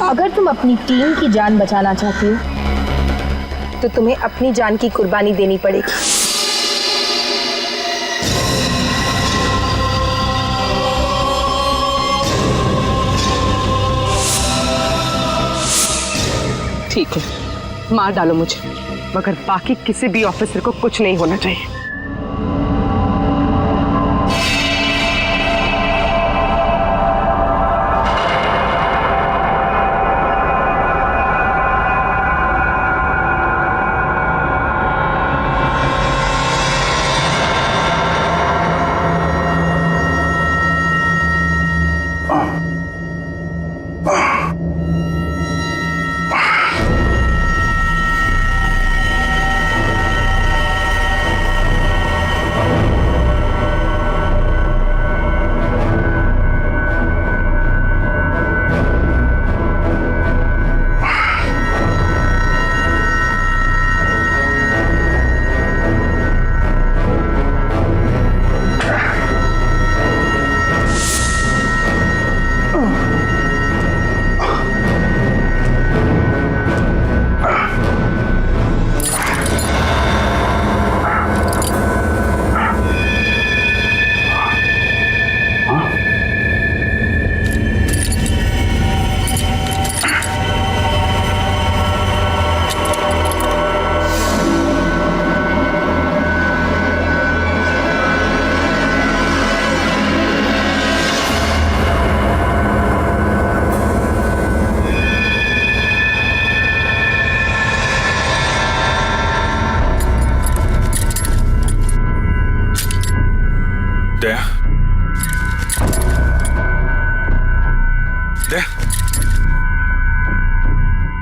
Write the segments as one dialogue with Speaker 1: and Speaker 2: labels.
Speaker 1: अगर तुम अपनी टीम की जान बचाना चाहती हो तो तुम्हें अपनी जान की कुर्बानी देनी पड़ेगी।
Speaker 2: ठीक है, मार डालो मुझे, मगर बाकी किसी भी ऑफिसर को कुछ नहीं होना चाहिए।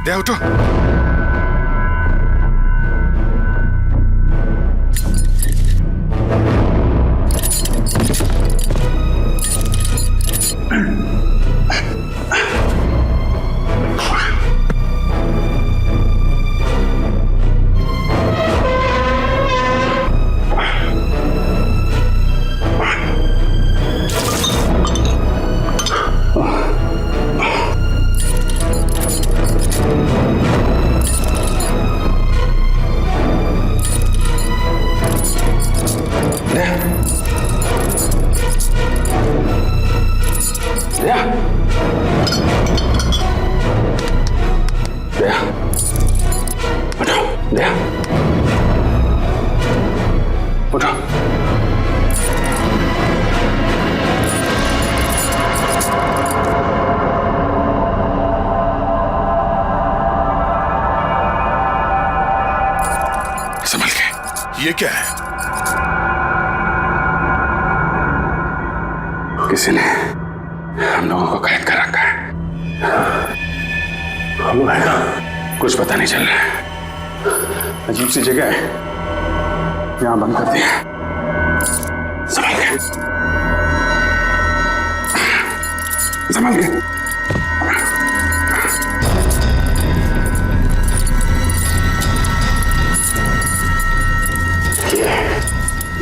Speaker 3: दया उठो। संभल के, ये क्या है? किसी ने हम लोगों को कैद कर रखा है। हम लोग है कहाँ? कुछ पता नहीं चल रहा है। अजीब सी जगह है, यहाँ बंद कर दिया। संभल के, संभल के।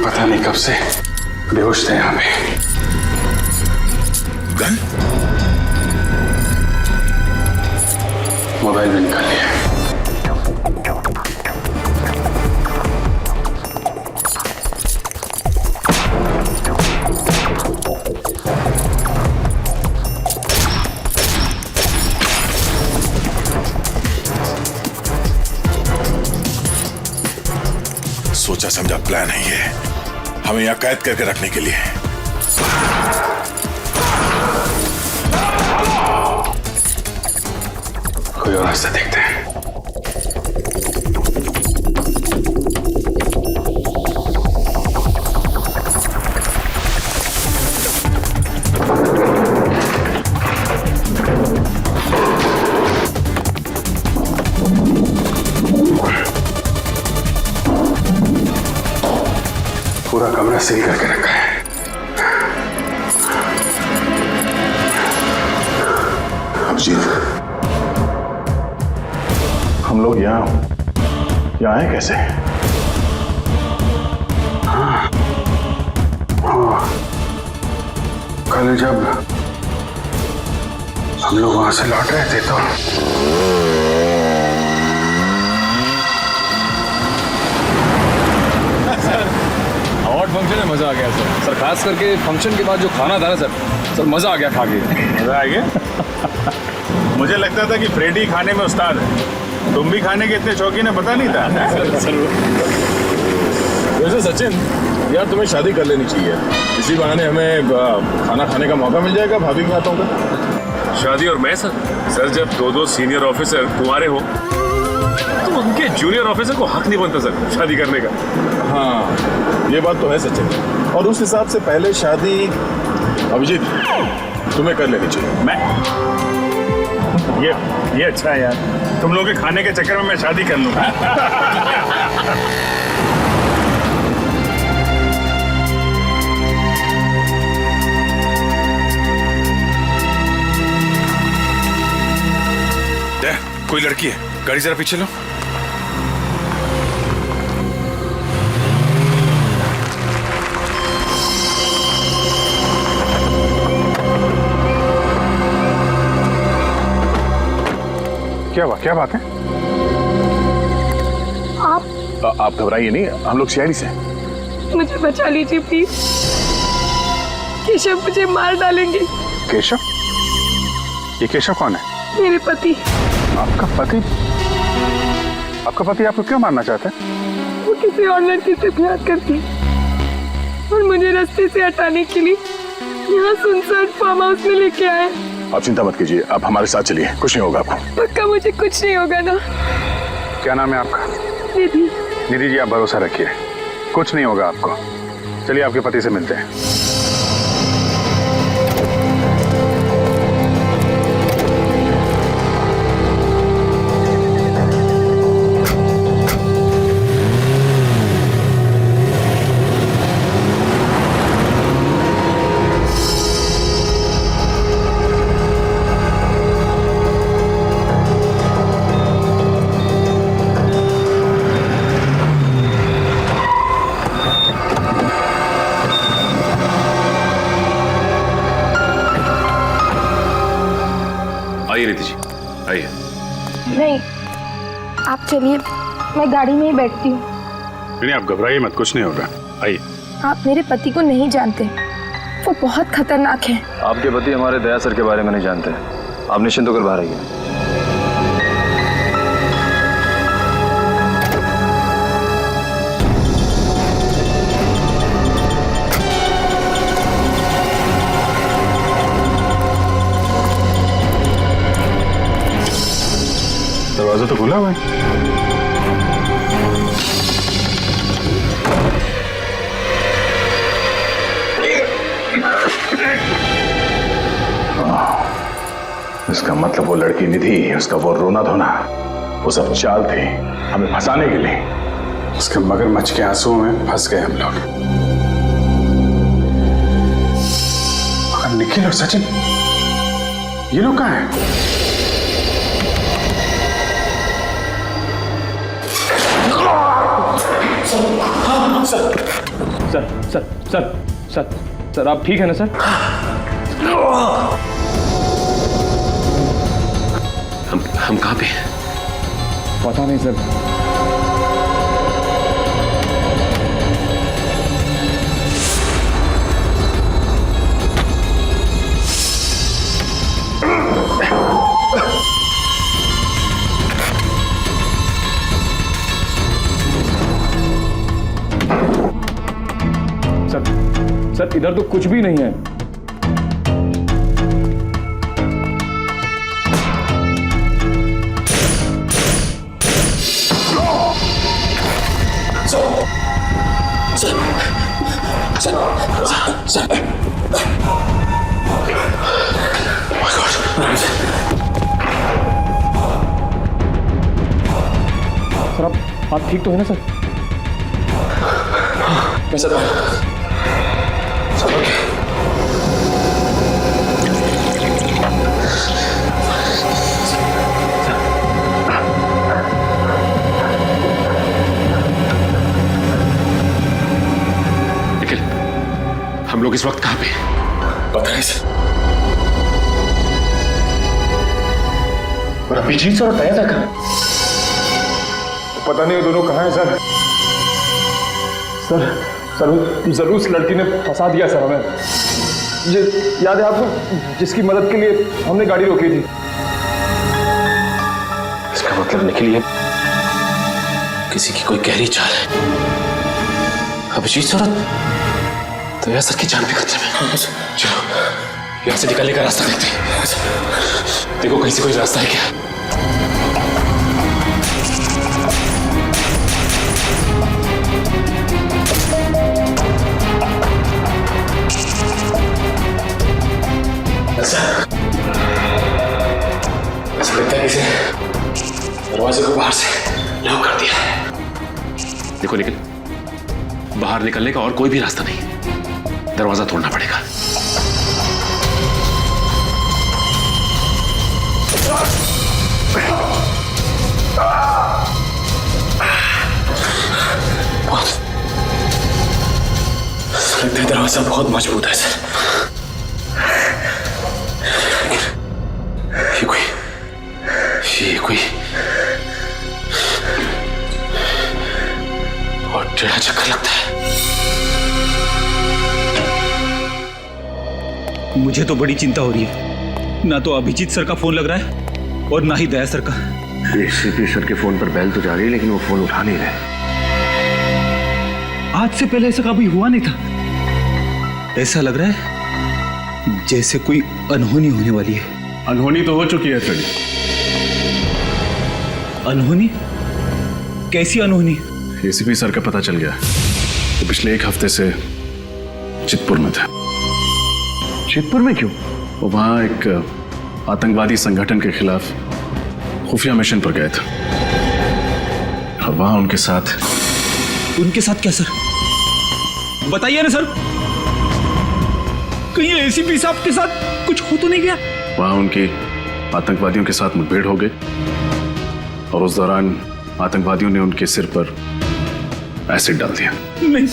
Speaker 3: पता नहीं कब से बेहोश थे यहाँ पे। गन? मोबाइल भी निकाल लिया। सोचा समझा प्लान है ये, हमें यहाँ कैद करके रखने के लिए। कोई और रास्ता देखते हैं। पूरा कमरा सील करके रखा है। अभिजीत, हम लोग यहाँ आए कैसे? कल जब हम लोग वहां से लौट रहे थे तो
Speaker 4: अवार्ड फंक्शन में मजा आ गया सर खास करके फंक्शन के बाद जो खाना था ना सर मजा आ गया खा के।
Speaker 3: मजा आ गया। मुझे लगता था कि फ्रेडी खाने में उस्ताद है, तुम भी खाने के इतने शौकीन है पता नहीं था।
Speaker 4: वैसे सचिन यार तुम्हें शादी कर लेनी चाहिए, इसी बहाने हमें खाना खाने का मौका मिल जाएगा भाभी के हाथों का।
Speaker 5: शादी और मैं सर जब दो सीनियर ऑफिसर तुम्हारे हो तो उनके जूनियर ऑफिसर को हक नहीं बनता सर शादी करने का।
Speaker 4: हाँ ये बात तो है सचिन, और उस हिसाब से पहले शादी अभिजीत तुम्हें कर लेनी चाहिए।
Speaker 3: मैं ये अच्छा है यार, तुम लोगों के खाने के चक्कर में मैं शादी कर लूंगा।
Speaker 5: कोई लड़की है, गाड़ी जरा पीछे लो।
Speaker 3: क्या हुआ, क्या बात है? आप घबराइए नहीं, हम लोग सीआईडी से हैं।
Speaker 1: मुझे बचा लीजिए प्लीज, केशव मुझे मार डालेंगे।
Speaker 3: केशव? ये केशव कौन है?
Speaker 1: मेरे पति।
Speaker 3: आपका पति? आपका पति आपको क्यों मारना चाहता है?
Speaker 1: वो किसी और लड़की से प्यार करती है और मुझे रास्ते से हटाने के लिए यहाँ सुनसान फार्म हाउस में लेके आए।
Speaker 3: आप चिंता मत कीजिए, आप हमारे साथ चलिए, कुछ नहीं होगा आपको।
Speaker 1: पक्का मुझे कुछ नहीं होगा ना?
Speaker 3: क्या नाम है आपका?
Speaker 1: निधि।
Speaker 3: निधि जी आप भरोसा रखिए, कुछ नहीं होगा आपको। चलिए आपके पति से मिलते हैं।
Speaker 5: आइए नीति जी, आइए।
Speaker 1: नहीं आप चलिए, मैं गाड़ी में ही बैठती हूँ।
Speaker 3: नहीं आप घबराइए मत, कुछ नहीं होगा, आइए।
Speaker 1: आप मेरे पति को नहीं जानते, वो बहुत खतरनाक है।
Speaker 4: आपके पति हमारे दया सर के बारे में नहीं जानते, आप निश्चिंत होकर बाहर आइए।
Speaker 3: दरवाजा तो खुला हुआ है। इसका मतलब वो लड़की निधि, उसका वो रोना धोना, वो सब चाल थी हमें फंसाने के लिए। उसके मगरमच्छ के आंसुओं में फंस गए हम लोग। मगर निखिल और सचिन ये लोग कहाँ हैं?
Speaker 4: सर आप ठीक है ना सर?
Speaker 5: हम कहाँ पे?
Speaker 4: पता नहीं सर। सर इधर तो कुछ भी नहीं है। सर आप ठीक तो है ना सर?
Speaker 5: सर हम लोग इस वक्त कहां पे?
Speaker 3: पता नहीं सर। और अभिजीत और दया तक पता नहीं वो दोनों कहाँ हैं सर। सर जरूर उस लड़की ने फंसा दिया सर हमें। ये याद है आपको, जिसकी मदद के लिए हमने गाड़ी रोकी थी।
Speaker 6: इसका मतलब निकली है किसी की कोई गहरी चाल है। अभिजीत सूरत तो यह सर की जान भी खतरे में। चलो यहां से निकलने का रास्ता देखते हैं। देखो कहीं से कोई रास्ता है क्या। ऐसा लगता है किसी दरवाजे को बाहर से लॉक कर दिया है। देखो निकल, बाहर निकलने का और कोई भी रास्ता नहीं, दरवाजा तोड़ना पड़ेगा। लगता है दरवाजा बहुत मजबूत है सर। ये कोई और टेढ़ा चक्कर लगता है।
Speaker 7: मुझे तो बड़ी चिंता हो रही है। ना तो अभिजीत सर का फोन लग रहा है और ना ही दया सर का।
Speaker 6: एसीपी सर के फोन पर बेल तो जा रही है लेकिन वो फोन उठा नहीं रहे।
Speaker 7: आज से पहले ऐसा कभी हुआ नहीं था। ऐसा लग रहा है जैसे कोई अनहोनी होने वाली है।
Speaker 3: अनहोनी तो हो चुकी है सर।
Speaker 7: अनहोनी? कैसी अनहोनी?
Speaker 3: एसीपी सर का पता चल गया तो पिछले एक हफ्ते से चितपुर में थे।
Speaker 6: चितपुर में क्यों?
Speaker 3: वो वहां एक आतंकवादी संगठन के खिलाफ खुफिया मिशन पर गए थे और वहां उनके साथ
Speaker 7: क्या सर? बताइए ना सर, कहीं एसीपी साहब के साथ कुछ हो तो नहीं गया?
Speaker 3: वहां उनकी आतंकवादियों के साथ मुठभेड़ हो गई और उस दौरान आतंकवादियों ने उनके सिर पर एसिड डाल दिया।
Speaker 7: नहीं,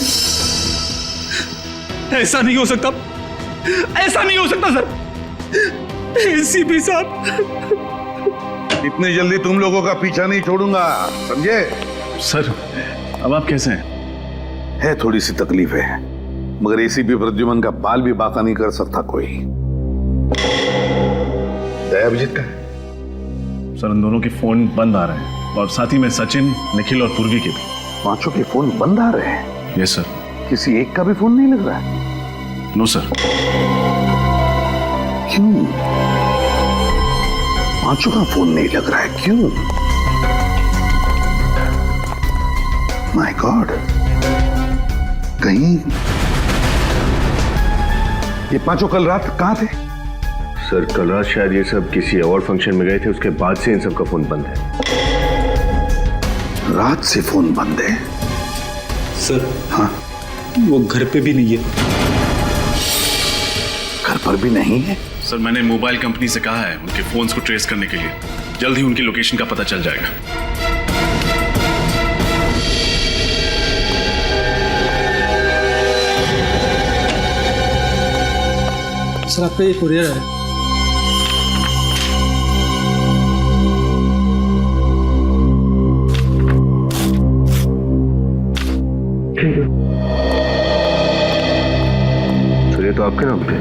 Speaker 7: ऐसा नहीं हो सकता, ऐसा नहीं हो सकता सर। एसीपी साहब,
Speaker 8: इतनी जल्दी तुम लोगों का पीछा नहीं छोड़ूंगा, समझे?
Speaker 3: सर अब आप कैसे हैं?
Speaker 8: है थोड़ी सी तकलीफ है, मगर एसीपी प्रद्युमन का बाल भी बाका नहीं कर सकता कोई। दया अभिजीत का है?
Speaker 3: सर उन दोनों के फोन बंद आ रहे हैं और साथ ही में सचिन, निखिल और पूर्वी के भी।
Speaker 8: पांचों के फोन बंद आ रहे हैं?
Speaker 3: Yes sir.
Speaker 8: किसी एक का भी फोन नहीं लग रहा है?
Speaker 3: No sir.
Speaker 8: क्यों? पांचों का फोन नहीं लग रहा है, क्यों? माय गॉड, कहीं ये पांचों कल रात कहां थे?
Speaker 6: सर कल रात शायद ये सब किसी अवार्ड फंक्शन में गए थे, उसके बाद से इन सब का फोन बंद है।
Speaker 8: रात से फोन बंद है?
Speaker 7: सर
Speaker 8: हाँ,
Speaker 7: वो घर पे भी नहीं है।
Speaker 8: घर पर भी नहीं है?
Speaker 3: सर मैंने मोबाइल कंपनी से कहा है उनके फोन्स को ट्रेस करने के लिए। जल्द ही उनकी लोकेशन का पता चल जाएगा।
Speaker 7: सर आपका ये कुरियर है।
Speaker 6: सर ये तो आपके नाम पे।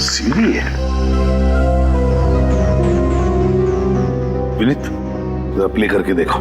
Speaker 8: सीढ़ी है। विनीत, जरा प्ले करके देखो।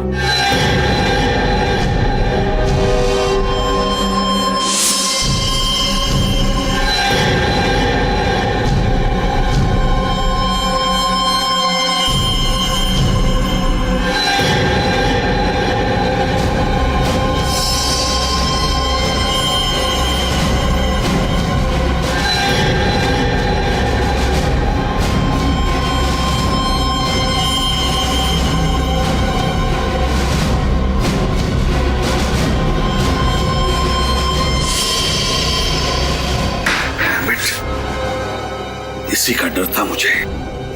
Speaker 8: इसी का डर था मुझे,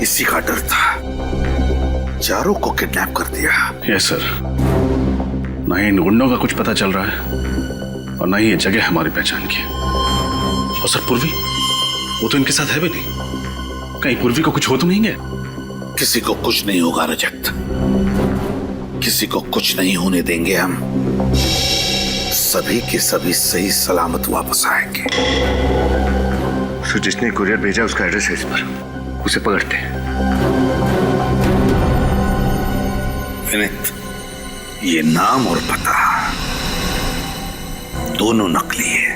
Speaker 8: इसी का डर था। चारों को किडनैप कर दिया।
Speaker 3: Yes sir. ना ही इन गुंडों का कुछ पता चल रहा है और ना ही ये जगह हमारी पहचान की।
Speaker 6: और सर पूर्वी, वो तो इनके साथ है भी नहीं। कहीं पूर्वी को कुछ हो तो नहीं गया?
Speaker 8: किसी को कुछ नहीं होगा रजत, किसी को कुछ नहीं होने देंगे हम। सभी के सभी सही सलामत वापस आएंगे।
Speaker 9: सो जिसने कुरियर भेजा उसका एड्रेस है इस पर, उसे पकड़ते हैं।
Speaker 8: विनीत, ये नाम और पता दोनों नकली है।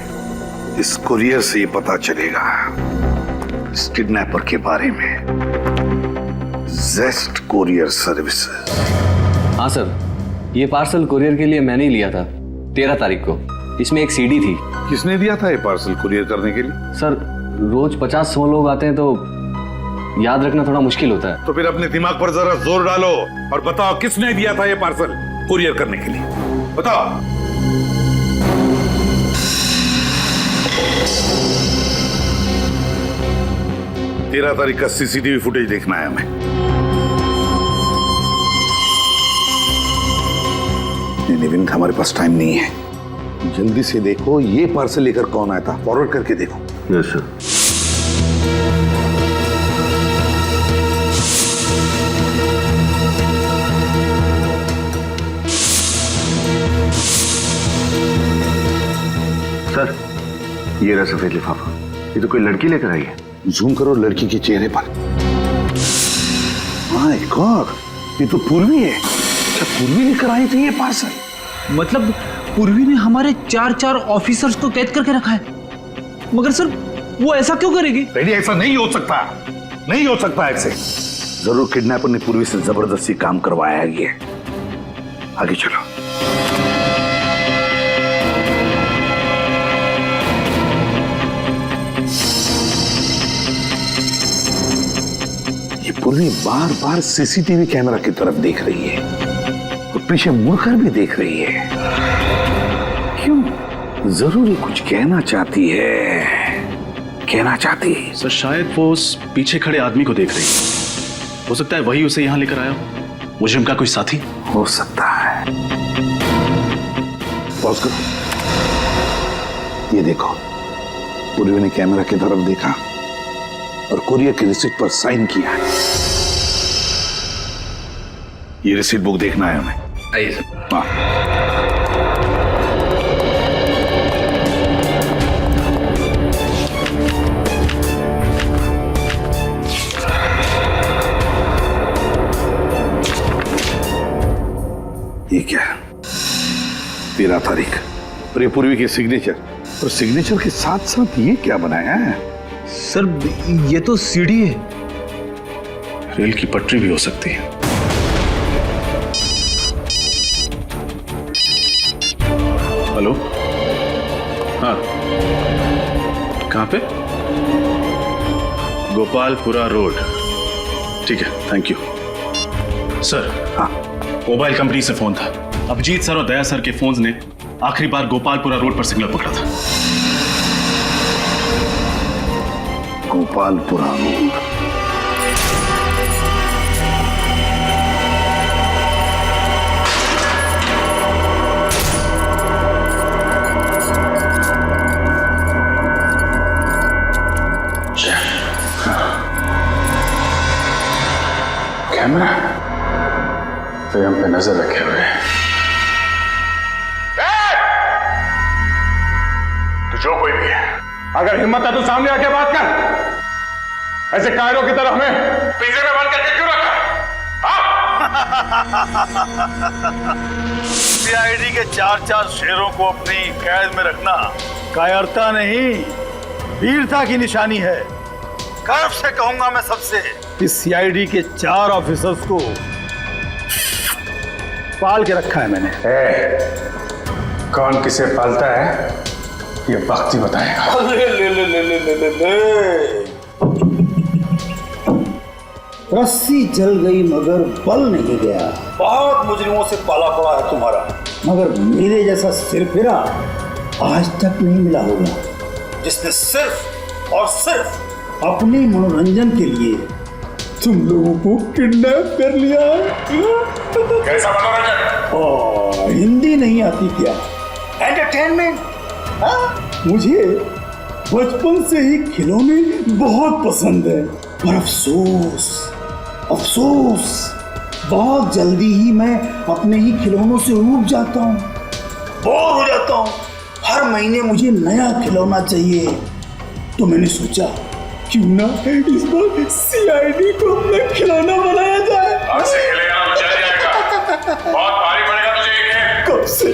Speaker 8: इस कुरियर से ये पता चलेगा इस किडनैपर के बारे में। जेस्ट कुरियर सर्विसेज।
Speaker 10: हाँ सर, ये पार्सल कुरियर के लिए मैंने ही लिया था 13 तारीख को। इसमें एक सीडी थी।
Speaker 8: किसने दिया था ये पार्सल कुरियर करने के लिए?
Speaker 10: सर, रोज 50-100 लोग आते हैं तो याद रखना थोड़ा मुश्किल होता है।
Speaker 8: तो फिर अपने दिमाग पर जरा जोर डालो और बताओ किसने दिया था ये पार्सल कुरियर करने के लिए, बताओ। 13 तारीख का सीसीटीवी फुटेज देखना है हमें। नहीं विनीत, हमारे पास टाइम नहीं है। जल्दी से देखो ये पार्सल लेकर कौन आया था, फॉरवर्ड करके देखो।
Speaker 9: Yes sir. सर, ये रहा सफेद लिफाफा। ये तो कोई लड़की लेकर आई है।
Speaker 8: जूम करो लड़की के चेहरे पर। माय गॉड, ये तो पूर्वी है। अच्छा, पूर्वी लेकर आई थी ये पार्सल।
Speaker 7: मतलब पूर्वी ने हमारे 4 ऑफिसर्स को कैद करके रखा है। मगर सर, वो ऐसा क्यों करेगी?
Speaker 8: रेडी, ऐसा नहीं हो सकता, नहीं हो सकता ऐसे। जरूर किडनैपर ने पूर्वी से जबरदस्ती काम करवाया है ये। आगे चलो। ये पूर्वी बार बार सीसीटीवी कैमरा की तरफ देख रही है और पीछे मुड़कर भी देख रही है। क्यों? जरूर कुछ कहना चाहती है, कहना चाहती है।
Speaker 6: सर शायद वो उस पीछे खड़े आदमी को देख रही है। हो सकता है वही उसे यहां लेकर आया हो। मुझे उनका कोई साथी
Speaker 8: हो सकता है। पॉज करो। ये देखो, पूर्वी ने कैमरा की तरफ देखा और कुरियर की रिसीट पर साइन किया है। ये रिसीट बुक देखना है हमें।
Speaker 6: आइए सर।
Speaker 8: हाँ। ये क्या? 13 तारीख और ये पूर्वी के सिग्नेचर, और सिग्नेचर के साथ साथ ये क्या बनाया है?
Speaker 7: सर, ये तो सीडी है।
Speaker 6: रेल की पटरी भी हो सकती है। हेलो, हाँ, कहाँ पे? गोपालपुरा रोड। ठीक है, थैंक यू सर।
Speaker 8: हाँ,
Speaker 6: मोबाइल कंपनी से फोन था। अभिजीत सर और दया सर के फोन ने आखिरी बार गोपालपुरा रोड पर सिग्नल पकड़ा था।
Speaker 8: गोपालपुरा रोड।
Speaker 3: कैमरा तो हम पे नजर रखे हुए हैं। तो जो कोई भी है, अगर हिम्मत है तो सामने आके बात कर। ऐसे कायरों की तरह हमें पिंजरे में बंद करके क्यों रखा?
Speaker 8: सीआईडी के 4 शेरों को अपनी कैद में रखना कायरता नहीं, वीरता की निशानी है। गर्व से कहूंगा मैं सबसे, इस सीआईडी के 4 ऑफिसर्स को पाल के रखा है मैंने।
Speaker 3: कौन किसे पालता है ये वक्त ही बताएगा।
Speaker 11: रस्सी जल गई मगर बल नहीं गया। बहुत मुजरिमों से पाला पड़ा है तुम्हारा, मगर मेरे जैसा सिरफिरा आज तक नहीं मिला होगा जिसने सिर्फ और सिर्फ अपने मनोरंजन के लिए तुम लोगों को किडनैप कर लिया।
Speaker 3: कैसा मनोरंजन?
Speaker 11: हिंदी नहीं आती क्या? एंटरटेनमेंट। मुझे बचपन से ही खिलौने बहुत पसंद है, पर अफसोस बहुत जल्दी ही मैं अपने ही खिलौनों से ऊब जाता हूँ, बोर हो जाता हूँ। हर महीने मुझे नया खिलौना चाहिए। तो मैंने सोचा क्यों ना इस बार सीआईडी को अपना खिलौना बनाया जाए।
Speaker 5: आज से खेलेगा मजा आ जाएगा, बहुत भारी पड़ेगा तुझे ये खेल।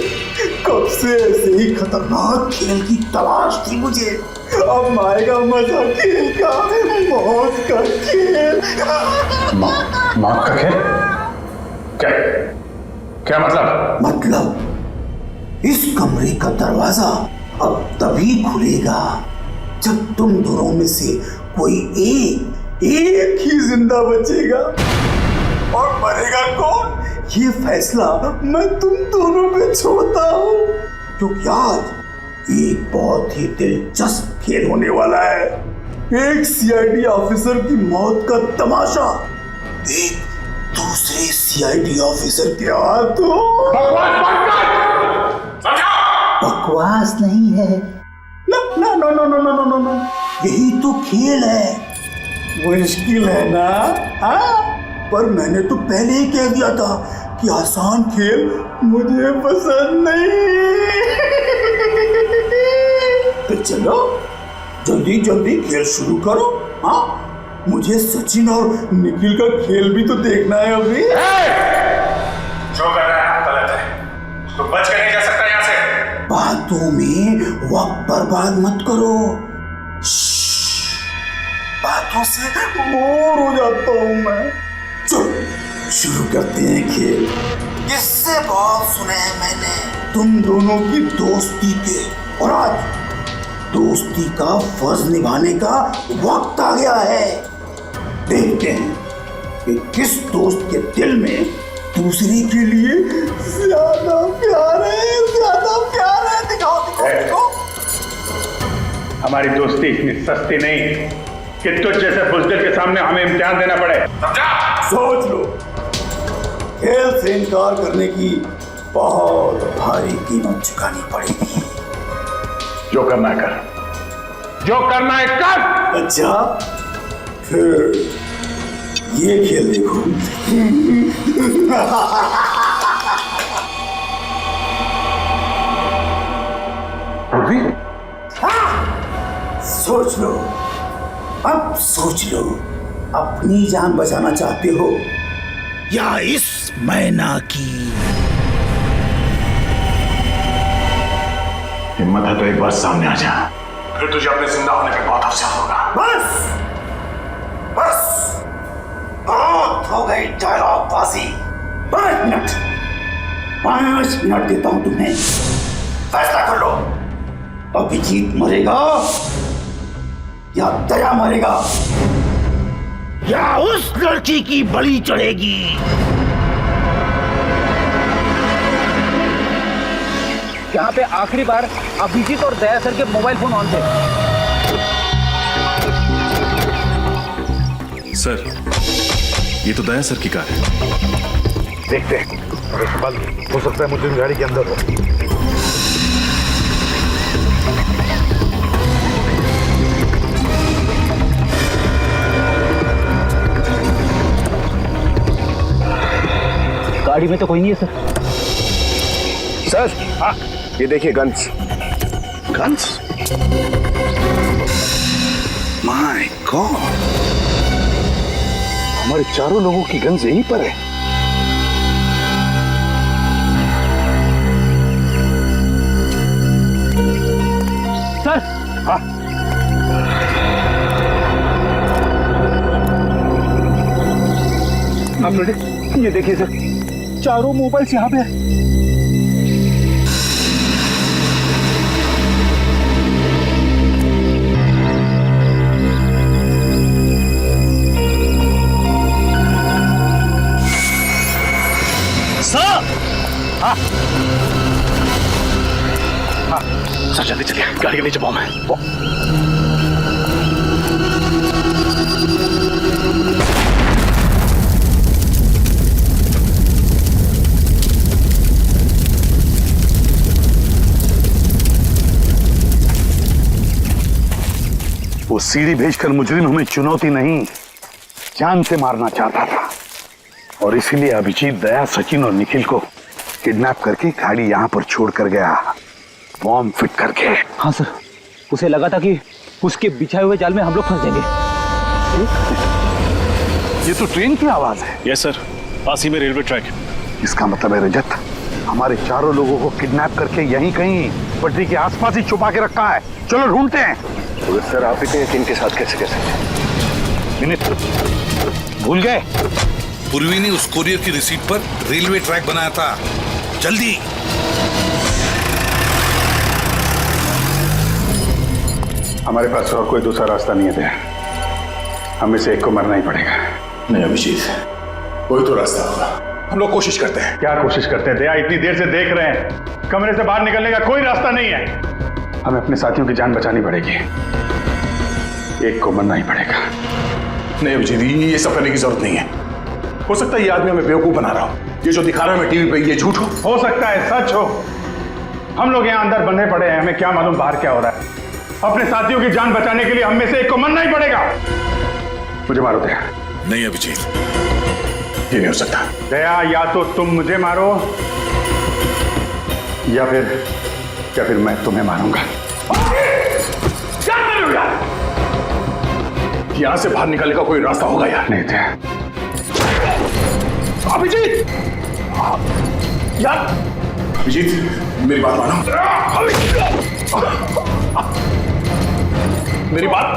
Speaker 11: कब से ऐसे ही खतरनाक खेल की तलाश थी मुझे। अब आएगा मजा खेल का, मौत का खेल।
Speaker 3: मौत का खेल? क्या
Speaker 11: मतलब इस कमरे का दरवाजा अब तभी खुलेगा जब तुम दोनों में से कोई एक ही जिंदा बचेगा। और मरेगा कौन, ये फैसला मैं तुम दोनों पे छोड़ता हूँ, क्योंकि आज एक बहुत ही दिलचस्प खेल होने वाला है। एक सीआईडी ऑफिसर की मौत का तमाशा एक दूसरे सीआईडी ऑफिसर के हाथों। बकवास नहीं है, नो, यही तो खेल है। मुश्किल है ना? हाँ, पर मैंने तो पहले ही कह दिया था कि आसान खेल मुझे पसंद नहीं। तो चलो जल्दी खेल शुरू करो। हाँ, मुझे सचिन और निखिल का खेल भी तो देखना है अभी।
Speaker 5: जो कर रहा है गलत है, तो बच कर नहीं जा सकता यहाँ से।
Speaker 11: बातों में वक्त बर्बाद मत करो। बातों से बोर हो जाता हूँ मैं। चलो शुरू करते हैं खेल। किससे बहुत सुने हैं मैंने तुम दोनों की दोस्ती के, और आज दोस्ती का फर्ज निभाने का वक्त आ गया है। देखते हैं कि किस दोस्त के दिल में दूसरे के लिए ज्यादा प्यार है। दिखाओ।
Speaker 3: हमारी दोस्ती इतनी सस्ती नहीं कि तुझ जैसे बुज़दिल के सामने हमें इम्तिहान देना पड़े।
Speaker 11: सोच लो, खेल से इनकार करने की बहुत भारी कीमत चुकानी पड़ेगी।
Speaker 3: जो करना है कर, जो करना है कर।
Speaker 11: अच्छा, फिर ये खेल देखो। सोच लो, अब सोच लो, अपनी जान बचाना चाहते हो या इस मैना की?
Speaker 3: हिम्मत है तो एक बार सामने आ जा, फिर तुझे अपने जिंदा होने पे बहुत अफसोस होगा।
Speaker 11: बस बहुत हो गई डायलॉग बाजी। 5 मिनट देता हूं तुम्हें, फैसला कर लो। अभिजीत मरेगा या दया मरेगा, या उस लड़की की बलि चढ़ेगी।
Speaker 12: यहाँ पे आखिरी बार अभिजीत और दया सर के मोबाइल फोन ऑन थे।
Speaker 5: सर, ये तो दया सर की कार है।
Speaker 8: देखते हैं, हो सकता है मुझे गाड़ी के अंदर हो।
Speaker 12: गाड़ी में तो कोई नहीं है सर।
Speaker 9: हाँ, ये देखिए गन्स।
Speaker 8: माय गॉड, हमारे चारों लोगों की गन्स यहीं पर है।
Speaker 12: सर,
Speaker 8: हाँ, आप रेडी? ये देखिए सर, चारों मोबाइल्स यहाँ पे है।
Speaker 9: सर जल्दी चलिए, गाड़ी के नीचे बॉम्ब है।
Speaker 8: सीढ़ी भेजकर मुजरिम हमें चुनौती नहीं, जान से मारना चाहता था। और इसीलिए अभिजीत, दया, सचिन और निखिल को किडनैप करके गाड़ी यहाँ पर छोड़ कर गया, बॉम्ब फिट करके।
Speaker 12: हाँ सर, उसे लगा था कि उसके बिछाए हुए जाल में हम लोग फंस जाएंगे।
Speaker 8: ये तो ट्रेन की आवाज है।
Speaker 5: यस सर, पास ही में रेलवे ट्रैक है।
Speaker 8: इसका मतलब है रजत हमारे चारों लोगों को किडनैप करके यहीं कहीं पटरी के आसपास ही छुपा के रखा है। चलो ढूंढते हैं।
Speaker 9: तो सर आप इतने यकीन के साथ कैसे कर सकते हैं?
Speaker 8: मिनिस्टर भूल गए?
Speaker 11: पूर्वी ने उस कोरियर की रिसीट पर रेलवे ट्रैक बनाया था। जल्दी।
Speaker 3: हमारे पास और कोई दूसरा रास्ता नहीं है दया, हमें से एक को मरना ही पड़ेगा।
Speaker 4: नहीं अभिजीत, कोई तो रास्ता होगा। हम लोग कोशिश करते हैं।
Speaker 3: क्या कोशिश करते हैं दया? इतनी देर से देख रहे हैं, कमरे से बाहर निकलने का कोई रास्ता नहीं है। हमें अपने साथियों की जान बचानी पड़ेगी, एक को मरना ही पड़ेगा।
Speaker 4: नहीं अभिजीत, ये सब करने की जरूरत नहीं है। हो सकता है ये आदमी हमें बेवकूफ बना रहा हो। ये जो दिखा रहा है टीवी पे, ये झूठ
Speaker 3: हो सकता है सच हो। हम लोग यहाँ अंदर बंधे पड़े हैं, हमें क्या मालूम बाहर क्या हो रहा है। अपने साथियों की जान बचाने के लिए हम में से एक को मरना ही पड़ेगा। मुझे मारो दया।
Speaker 4: नहीं अभिजीत, ये नहीं हो सकता।
Speaker 3: दया, या तो तुम मुझे मारो या फिर मैं तुम्हें मारूंगा।
Speaker 4: क्या कर रहे हो यार? यहां से बाहर निकलने का कोई रास्ता होगा यार?
Speaker 3: नहीं दया।
Speaker 4: अभिजीत यार, अभिजीत मेरी बात मानो। मेरी बात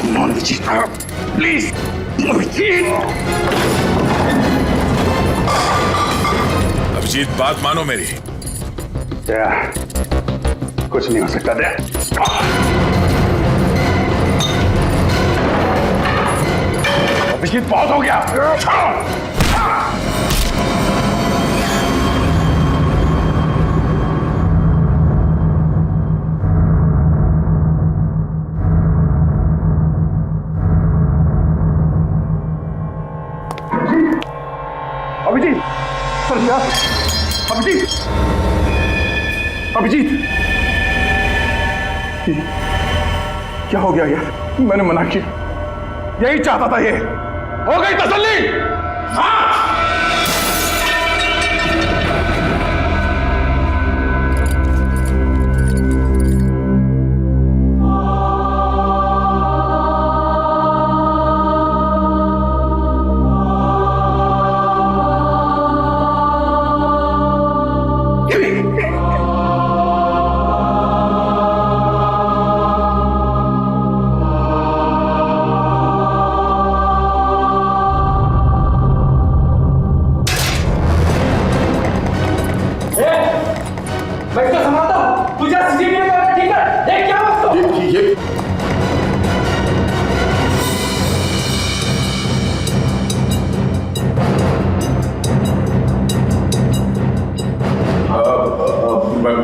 Speaker 4: मानो अभिजीत, प्लीज। अभिजीत बात मानो मेरी।
Speaker 3: दया, कुछ नहीं हो सकता दया।
Speaker 4: अभिजीत बहुत हो गया।
Speaker 3: अभिजीत, सर क्या? अभिजीत, अभिजीत, क्या हो गया यार? मैंने मना किया, यही चाहता था। ये हो गई तसल्ली? हाँ।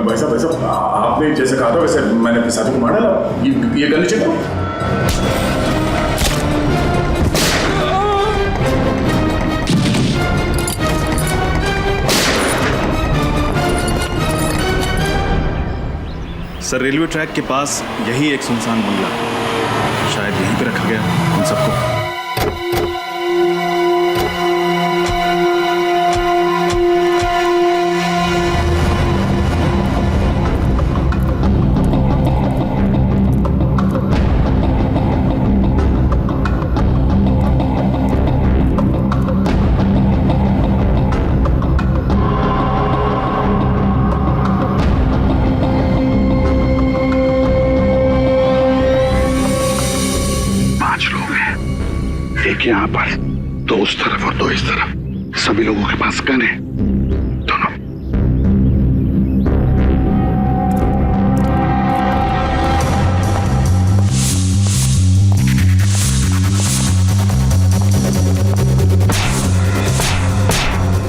Speaker 4: वैसा आपने जैसे कहा था वैसे मैंने अपने साथी को मार डाला। ये गन नीचे दो।
Speaker 5: सर रेलवे ट्रैक के पास यही एक सुनसान बंगला, शायद यहीं पे रखा गया उन सबको।
Speaker 8: एक यहाँ पर, दो उस तरफ और दो इस तरफ। सभी लोगों के पास गन है, दोनों।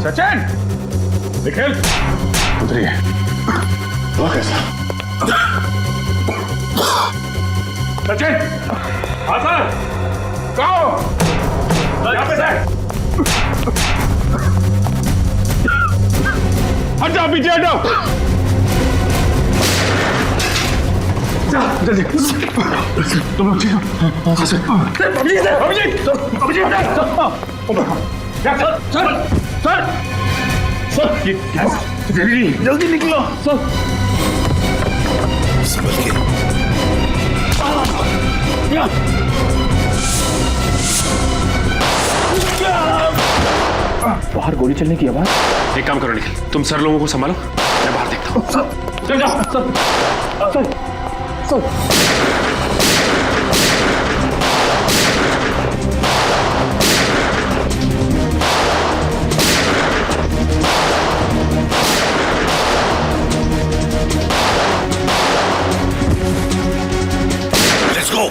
Speaker 3: सचिन, निखिल,
Speaker 4: उतरिए। हुआ कैसा?
Speaker 3: सचिन, हाँ सर, कहो यहाँ पे से हट जाओ, पीछे हटो। जल्दी तुम लोग ठीक हो? जल्दी निकलो
Speaker 8: संभल के।
Speaker 6: बाहर गोली चलने की आवाज।
Speaker 5: एक काम करो निखिल, तुम सर लोगों को संभालो, मैं बाहर देखता हूँ।
Speaker 6: चल जाओ।
Speaker 8: Let's go.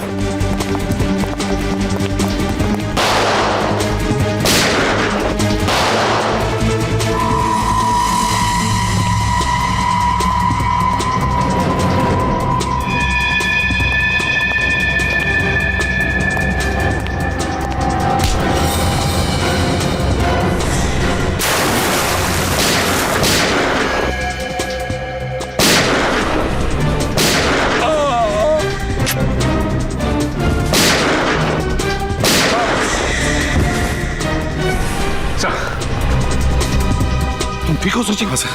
Speaker 3: ठीक हो सचिन?
Speaker 5: हाँ सर,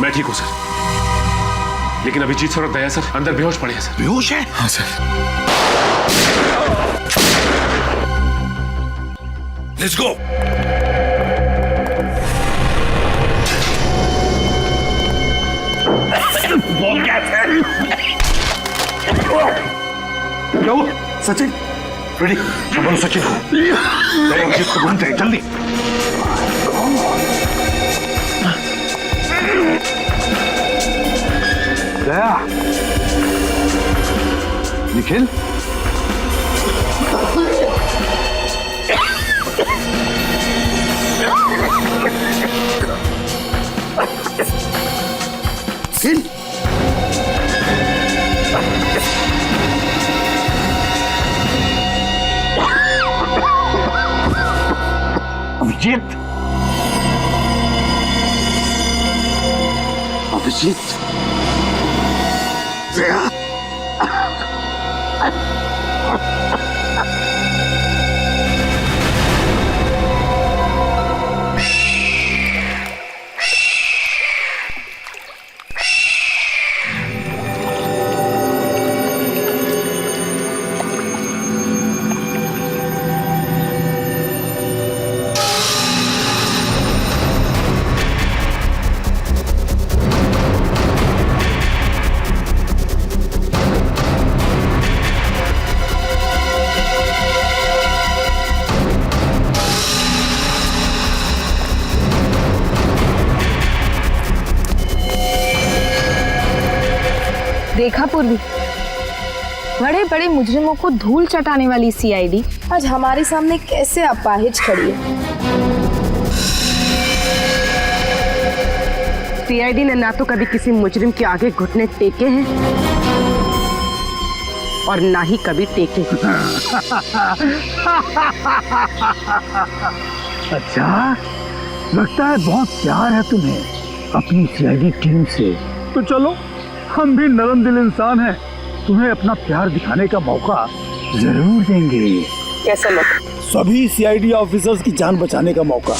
Speaker 5: मैं ठीक हूँ सर, लेकिन अभिजीत सर और दया सर अंदर बेहोश पड़े हैं सर।
Speaker 3: बेहोश है?
Speaker 5: हाँ सर।
Speaker 8: Let's go.
Speaker 3: क्या हुआ? सचिन रेडी? संभालो सचिन को, दया अभिजीत को ढूंढते हैं, जल्दी। दया, निखिल, सिल, अभिजीत, अभिजीत, दया,
Speaker 1: देखा पूर्वी, बड़े बड़े मुजरिमों को धूल चटाने वाली सीआईडी आज हमारे सामने कैसे अपाहिज खड़ी है।
Speaker 2: सीआईडी ने ना तो कभी किसी मुजरिम के आगे घुटने टेके हैं और ना ही कभी टेके।
Speaker 11: अच्छा, लगता है बहुत प्यार है तुम्हें अपनी सीआईडी टीम से। तो चलो, हम भी नरम दिल इंसान हैं, तुम्हें अपना प्यार दिखाने का मौका जरूर देंगे।
Speaker 2: कैसे लोग?
Speaker 11: सभी सीआईडी ऑफिसर्स की जान बचाने का मौका,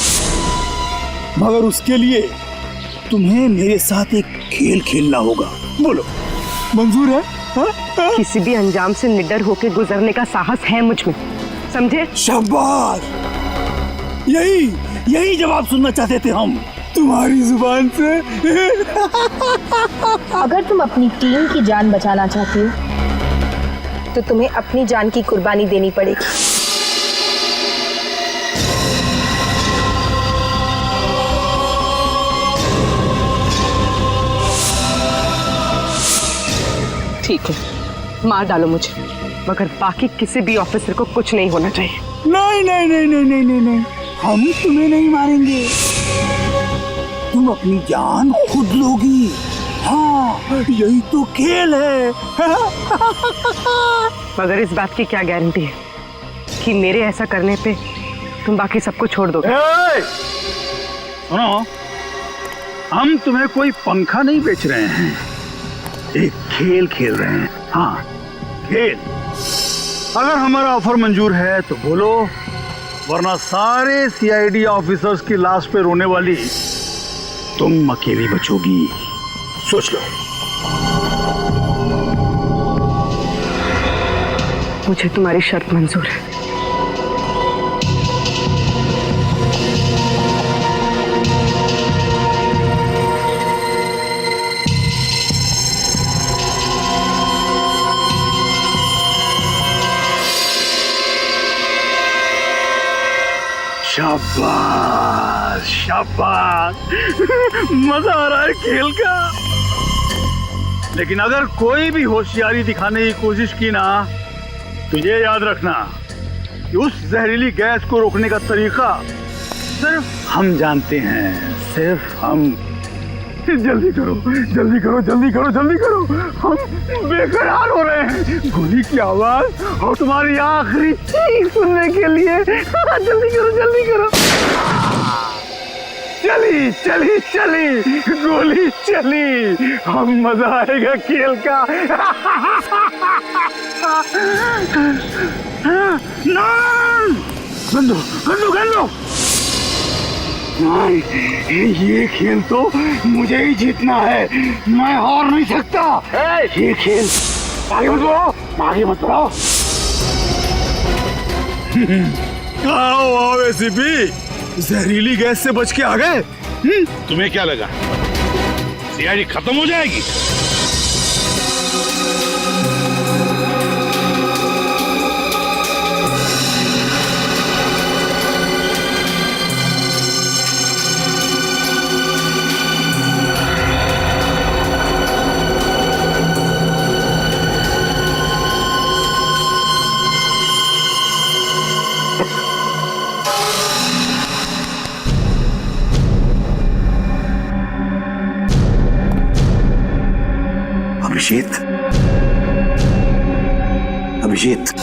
Speaker 11: मगर उसके लिए तुम्हें मेरे साथ एक खेल खेलना होगा। बोलो, मंजूर है? हा? हा?
Speaker 2: किसी भी अंजाम से निडर होकर गुजरने का साहस है मुझ में, समझे?
Speaker 11: शाबाश, यही जवाब सुनना चाहते थे हम तुम्हारी जुबान से।
Speaker 1: अगर तुम अपनी टीम की जान बचाना चाहती हो तो तुम्हें अपनी जान की कुर्बानी देनी पड़ेगी।
Speaker 2: ठीक है, मार डालो मुझे, मगर बाकी किसी भी ऑफिसर को कुछ नहीं होना चाहिए।
Speaker 11: नहीं नहीं नहीं नहीं नहीं नहीं नहीं, हम तुम्हें नहीं मारेंगे, तुम अपनी जान खुद लोगी। हाँ, यही तो खेल है।
Speaker 2: मगर इस बात की क्या गारंटी है कि मेरे ऐसा करने पे तुम बाकी सबको छोड़ दोगे?
Speaker 11: सुनो, हम तुम्हें कोई पंखा नहीं बेच रहे हैं, एक खेल खेल रहे हैं। हाँ खेल। अगर हमारा ऑफर मंजूर है तो बोलो, वरना सारे सीआईडी ऑफिसर्स की लाश पे रोने वाली तुम अकेली बचोगी। सोच लो।
Speaker 2: मुझे तुम्हारी शर्त मंजूर है।
Speaker 11: शाबाश शाबाश, मजा आ रहा है खेल का। लेकिन अगर कोई भी होशियारी दिखाने की कोशिश की ना, तो ये याद रखना कि उस जहरीली गैस को रोकने का तरीका सिर्फ हम जानते हैं, सिर्फ हम। जल्दी करो जल्दी करो जल्दी करो जल्दी करो, हम बेकरार हो रहे हैं गोली की आवाज और तुम्हारी आखिरी चीख सुनने के लिए। जल्दी करो जल्दी करो। चली चली चली गोली चली, हम मजा आएगा खेल का। गंदो गंदो गंदो, ये खेल तो मुझे ही जीतना है, मैं हार नहीं सकता। ये खेल आगे मत बढ़ो, आगे मत बढ़ो।
Speaker 8: आओ एसीपी, जहरीली गैस से बच के आ गए।
Speaker 3: तुम्हें क्या लगा सीआईडी खत्म हो जाएगी?
Speaker 8: अभिजीत, अभिजीत,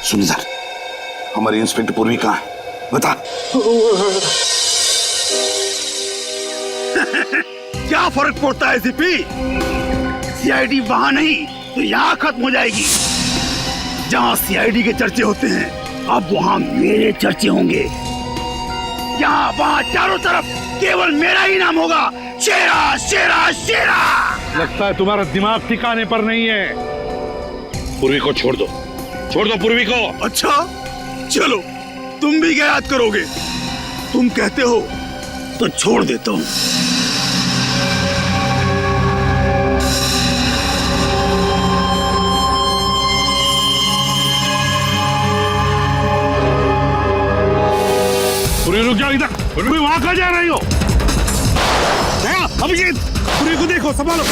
Speaker 8: सुन इधर, हमारी इंस्पेक्टर पूर्वी कहाँ है बता।
Speaker 11: क्या फर्क पड़ता है सीपी, सीआईडी वहां नहीं तो यहाँ खत्म हो जाएगी। जहाँ सीआईडी के चर्चे होते हैं अब वहाँ मेरे चर्चे होंगे। यहाँ वहाँ चारों तरफ केवल मेरा ही नाम होगा, शेरा शेरा शेरा।
Speaker 3: लगता है तुम्हारा दिमाग ठिकाने पर नहीं है। पूर्वी को छोड़ दो पूर्वी को।
Speaker 11: अच्छा चलो, तुम भी क्या याद करोगे? तुम कहते हो तो छोड़ देता हूँ।
Speaker 3: पूर्वी रुक जाओ इधर। पूर्वी वहां कहाँ जा रही हो?
Speaker 11: अभिजीत, पूर्वी को देखो, संभालो।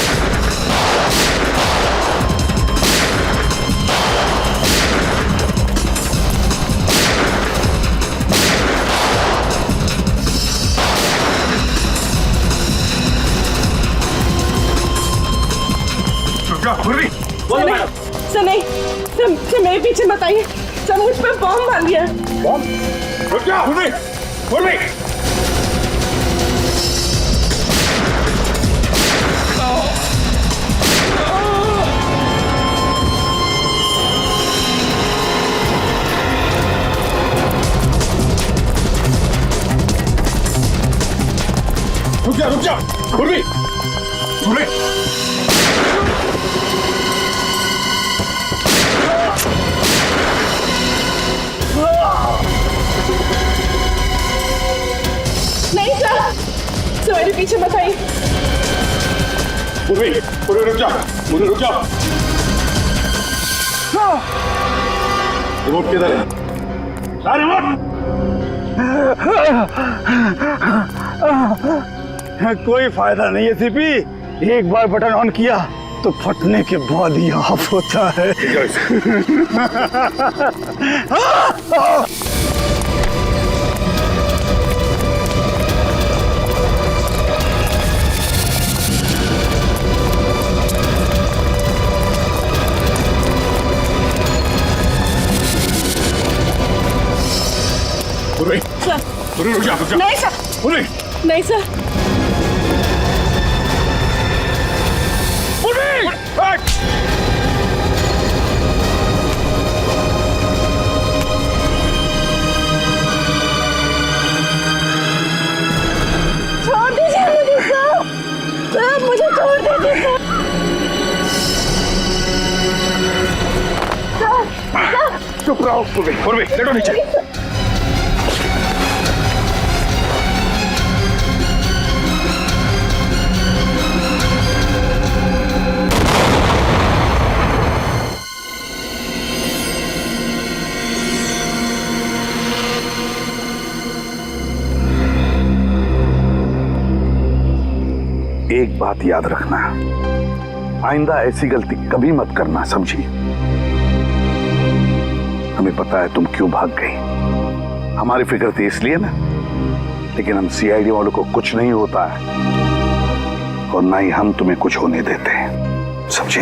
Speaker 2: सर नहीं, सर मेरे पीछे मत आइए, सर मुझ पे बॉम्ब मार दिया।
Speaker 3: बॉम्ब? रुक जा पूर्वी, पूर्वी। रुक जा पूर्वी, पूर्वी।
Speaker 2: नहीं सर, मेरे पीछे मत आइए।
Speaker 3: पूर्वी, पूर्वी रुक जा, पूर्वी रुक जा। रिमोट किधर है? रिमोट।
Speaker 11: कोई फायदा नहीं है सीपी, एक बार बटन ऑन किया तो फटने के बाद ही ऑफ होता है।
Speaker 5: रुक जा,
Speaker 1: नहीं सर, नहीं सर। छोड़ दीजिए मुझे सर, सर मुझे छोड़ दीजिए सर।
Speaker 8: चुप रहो। पूर्वी लेटो नीचे। एक बात याद रखना, आइंदा ऐसी गलती कभी मत करना, समझी? हमें पता है तुम क्यों भाग गई, हमारी फिक्र थी इसलिए ना, लेकिन हम सीआईडी वालों को कुछ नहीं होता है और ना ही हम तुम्हें कुछ होने देते हैं, समझी?